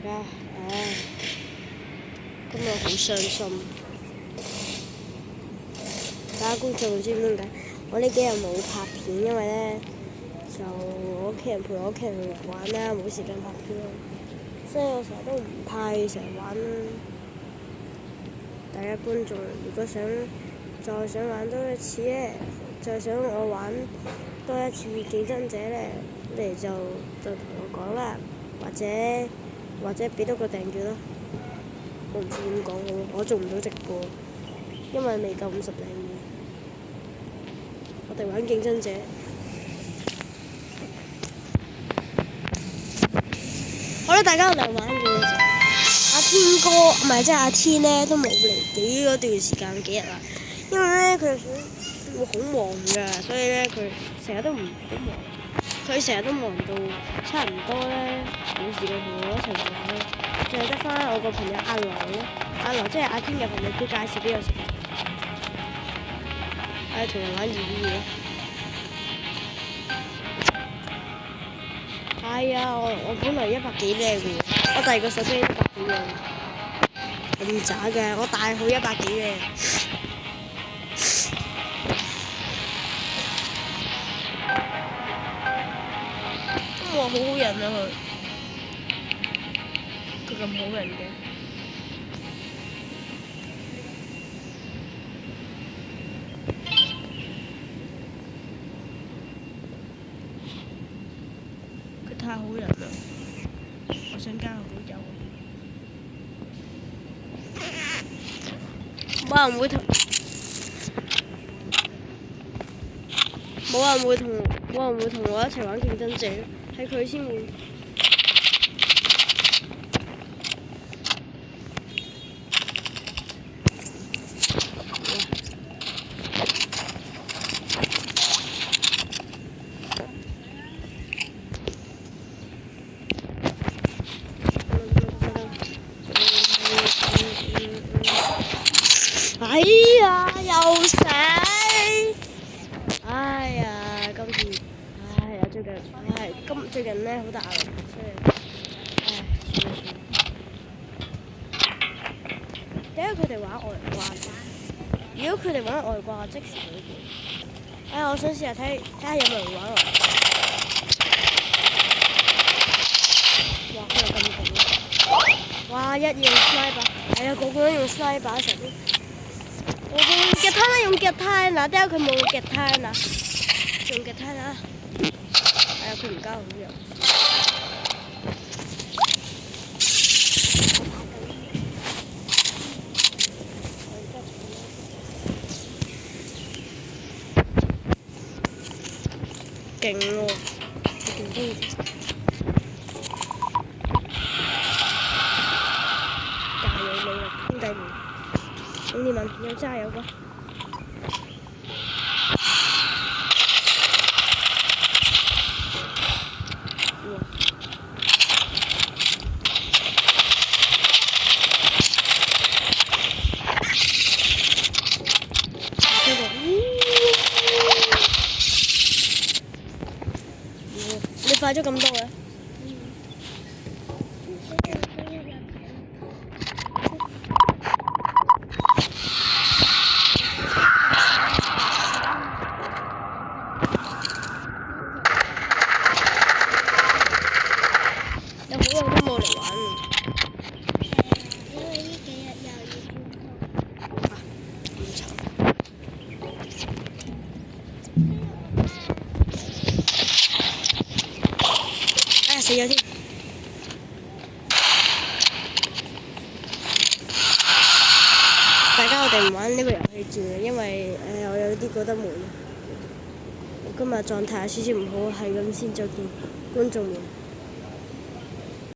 家，今日好傷心。大家觀眾知唔知點解？我呢幾日冇拍片，因為咧就我屋企人陪我屋企人玩啦，冇時間拍片，所以我成日都唔拍，成日玩啦。大家觀眾如果再想玩多一次咧，再想我玩多一次競爭者咧，你哋就同我講啦，或者俾多個訂閱啦。我唔知點講好，我做唔到直播，因為未夠50訂閱。我哋玩競爭者。好啦，大家我哋玩競爭者。阿天哥唔係即係阿天咧，都冇嚟幾嗰段時間幾日啦。因為咧佢會好忙㗎，所以咧佢成日都唔好忙。佢成日都忙到差唔多咧，冇時間同我一齊玩咯。淨係得翻我個朋友阿羅咯，阿羅即係阿天嘅朋友，佢介紹俾我識。同人玩2v2咯。係啊，我本來100幾靚嘅，我第二個手機100幾靚，咁渣嘅，我大號100幾靚。哇，好好人啊佢咁好人嘅。佢太好人啦，我想加佢好友。冇人會同我一齊玩競爭者，係佢先會。哎呀，又死！哎呀，今次，哎呀，最近咧好大壓力，所以，算啦。點解佢哋玩外掛？如果佢哋玩外掛，即時會變。我想試下睇下有冇人玩外掛。哇！佢又咁勁！哇！一用 sniper，個個都用 sniper 成日。我用吉他啦，用吉他嗱，點解佢冇用吉他嗱？用吉他啦。佢唔交好友。勁喎，勁中意。加油你啊，兄弟們！兄弟們，要加油㗎！你快咗咁多嘅？有好耐都冇嚟玩啦。因為呢幾日又要轉工。咁慘。死咗添！大家我哋唔玩呢個遊戲住啦，因為我有啲覺得悶。我今日狀態有少少唔好，係咁先，再見觀眾們。